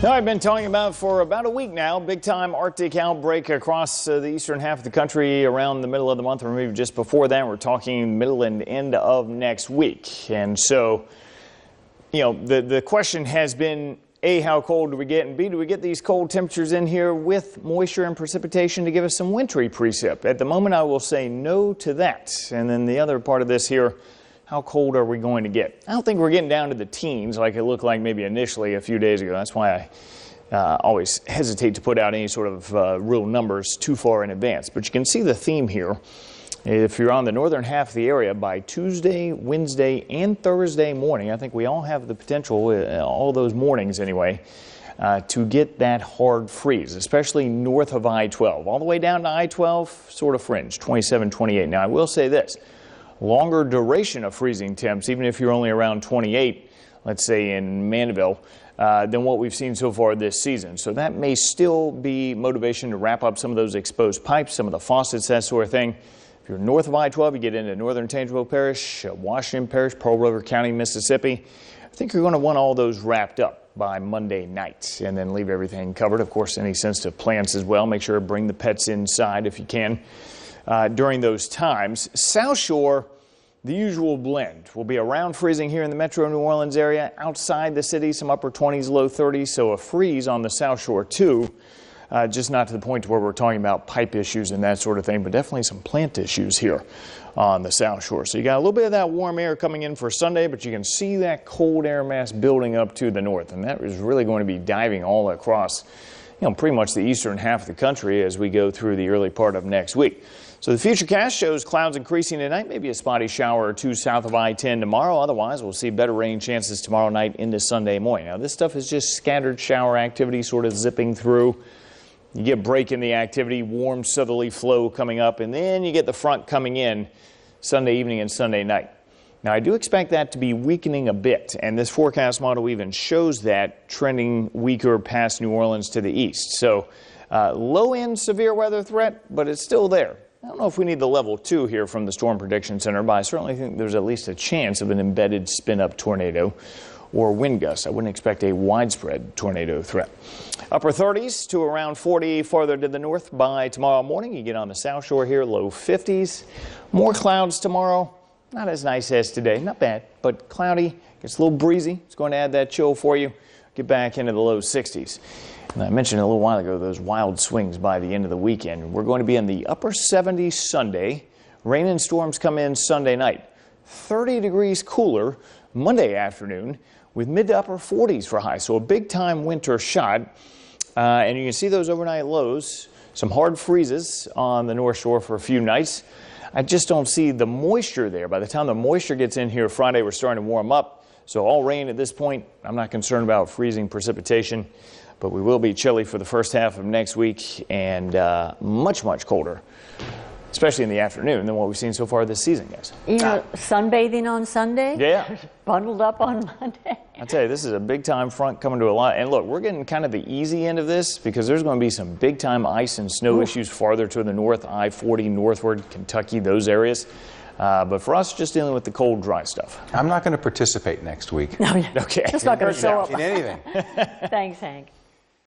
Now, I've been talking about for about a week now, big-time Arctic outbreak across the eastern half of the country around the middle of the month, or maybe just before that. We're talking middle and end of next week. And so, you know, the question has been, A, how cold do we get? And B, do we get these cold temperatures in here with moisture and precipitation to give us some wintry precip? At the moment, I will say no to that. And then the other part of this here, how cold are we going to get? I don't think we're getting down to the teens like it looked like maybe initially a few days ago. That's why I always hesitate to put out any sort of real numbers too far in advance. But you can see the theme here. If you're on the northern half of the area, by Tuesday, Wednesday, and Thursday morning, I think we all have the potential, all those mornings anyway, to get that hard freeze, especially north of I-12. All the way down to I-12, sort of fringe, 27, 28. Now, I will say this. Longer duration of freezing temps, even if you're only around 28, let's say in Mandeville, than what we've seen so far this season. So that may still be motivation to wrap up some of those exposed pipes, some of the faucets, that sort of thing. If you're north of I-12, you get into northern Tangipahoa Parish, Washington Parish, Pearl River County, Mississippi. I think you're going to want all those wrapped up by Monday night and then leave everything covered. Of course, any sensitive plants as well. Make sure to bring the pets inside if you can. During those times. South Shore, the usual blend. Will be around freezing here in the metro New Orleans area. Outside the city, some upper 20s, low 30s. So a freeze on the South Shore too. Just not to the point where we're talking about pipe issues and that sort of thing, but definitely some plant issues here on the South Shore. So you got a little bit of that warm air coming in for Sunday, but you can see that cold air mass building up to the north. And that is really going to be diving all across, you know, pretty much the eastern half of the country as we go through the early part of next week. So the Futurecast shows clouds increasing tonight, maybe a spotty shower or two south of I-10 tomorrow. Otherwise, we'll see better rain chances tomorrow night into Sunday morning. Now, this stuff is just scattered shower activity sort of zipping through. You get a break in the activity, warm southerly flow coming up, and then you get the front coming in Sunday evening and Sunday night. Now, I do expect that to be weakening a bit, and this forecast model even shows that trending weaker past New Orleans to the east. So low-end severe weather threat, but it's still there. I don't know if we need the level 2 here from the Storm Prediction Center, but I certainly think there's at least a chance of an embedded spin-up tornado or wind gust. I wouldn't expect a widespread tornado threat. Upper 30s to around 40 farther to the north by tomorrow morning. You get on the South Shore here, low 50s. More clouds tomorrow. Not as nice as today. Not bad, but cloudy. Gets a little breezy. It's going to add that chill for you. Get back into the low 60s. And I mentioned a little while ago those wild swings by the end of the weekend. We're going to be in the upper 70s Sunday. Rain and storms come in Sunday night. 30 degrees cooler Monday afternoon with mid to upper 40s for high. So a big time winter shot. And you can see those overnight lows. Some hard freezes on the North Shore for a few nights. I just don't see the moisture there. By the time the moisture gets in here Friday, we're starting to warm up. So all rain at this point. I'm not concerned about freezing precipitation. But we will be chilly for the first half of next week and much, much colder, especially in the afternoon, than what we've seen so far this season, guys. You know, sunbathing on Sunday? Yeah. Bundled up on Monday. I tell you, this is a big-time front coming to a lot. And look, we're getting kind of the easy end of this because there's going to be some big-time ice and snow issues farther to the north, I-40 northward, Kentucky, those areas. But for us, just dealing with the cold, dry stuff. I'm not going to participate next week. No, yeah. Okay. Just not going to show up. In anything. Thanks, Hank.